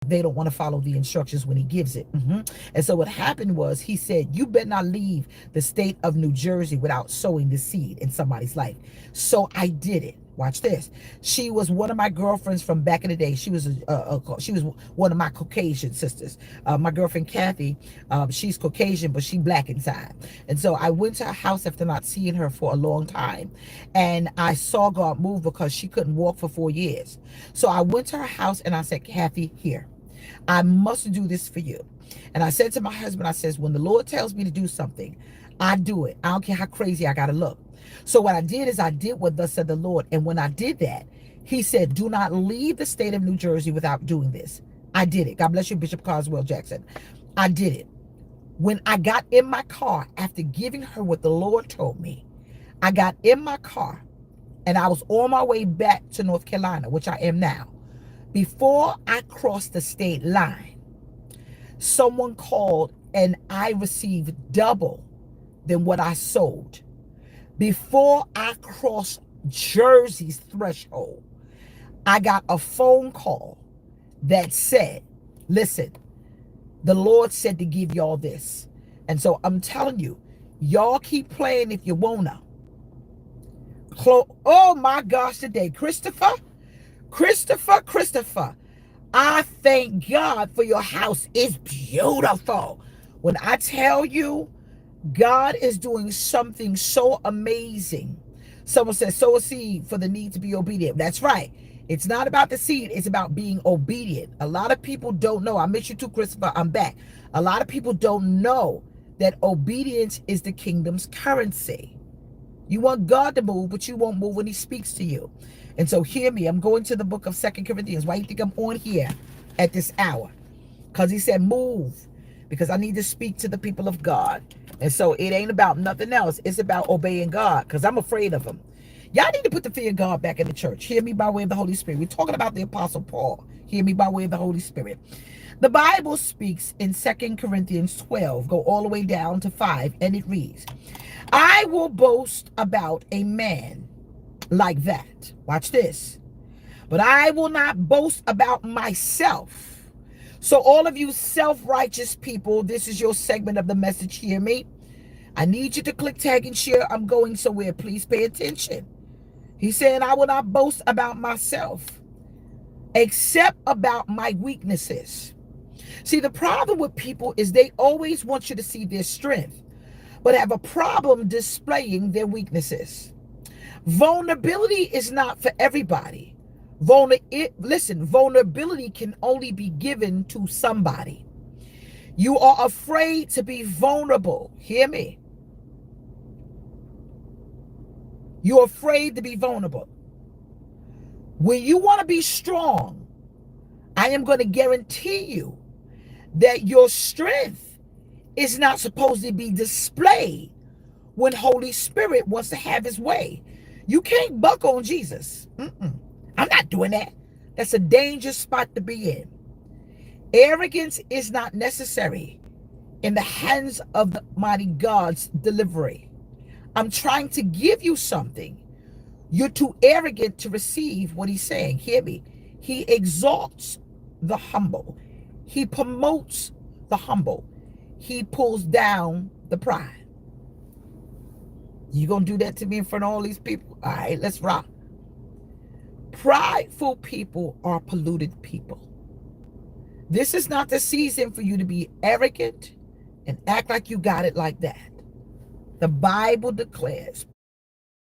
They don't want to follow the instructions when he gives it. And so what happened was he said, you better not leave the state of New Jersey without sowing the seed in somebody's life. So I did it. Watch this. She was one of my girlfriends from back in the day. She was one of my Caucasian sisters. My girlfriend Kathy, she's Caucasian, but she black inside. And so I went to her house after not seeing her for a long time, and I saw God move because she couldn't walk for 4 years. So I went to her house and I said, Kathy, here, I must do this for you. And I said to my husband, I says, when the Lord tells me to do something, I do it. I don't care how crazy I gotta look. So what I did is I did what thus said the Lord. And when I did that, he said, do not leave the state of New Jersey without doing this. I did it. God bless you, Bishop Carswell Jackson. I did it. When I got in my car after giving her what the Lord told me, I got in my car and I was on my way back to North Carolina, which I am now. Before I crossed the state line, someone called and I received double than what I sold. Before I crossed Jersey's threshold, I got a phone call that said, listen, the Lord said to give y'all this. And so I'm telling you, y'all keep playing if you wanna. Oh my gosh, today, Christopher, I thank God for your house. It's beautiful. When I tell you, God is doing something so amazing. Someone says, sow a seed for the need to be obedient. That's right. It's not about the seed. It's about being obedient. A lot of people don't know. I miss you too, Christopher. I'm back. A lot of people don't know that obedience is the kingdom's currency. You want God to move, but you won't move when he speaks to you. And so hear me. I'm going to the book of 2 Corinthians. Why do you think I'm on here at this hour? Because he said move. Because I need to speak to the people of God. And so it ain't about nothing else. It's about obeying God. Because I'm afraid of him. Y'all need to put the fear of God back in the church. Hear me by way of the Holy Spirit. We're talking about the Apostle Paul. Hear me by way of the Holy Spirit. The Bible speaks in 2 Corinthians 12. Go all the way down to 5. And it reads, I will boast about a man like that. Watch this. But I will not boast about myself. So all of you self-righteous people, this is your segment of the message. Hear me. I need you to click tag and share. I'm going somewhere. Please pay attention. He said, I will not boast about myself except about my weaknesses. See, the problem with people is they always want you to see their strength, but have a problem displaying their weaknesses. Vulnerability is not for everybody. Vulnerability can only be given to somebody. You are afraid to be vulnerable. Hear me. You're afraid to be vulnerable. When you want to be strong, I am going to guarantee you that your strength is not supposed to be displayed when Holy Spirit wants to have his way. You can't buck on Jesus. I'm not doing that. That's a dangerous spot to be in. Arrogance is not necessary in the hands of the mighty God's delivery. I'm trying to give you something. You're too arrogant to receive what he's saying. Hear me. He exalts the humble. He promotes the humble. He pulls down the pride. You gonna do that to me in front of all these people? All right, let's rock. Prideful people are polluted people. This is not the season for you to be arrogant and act like you got it like that. The Bible declares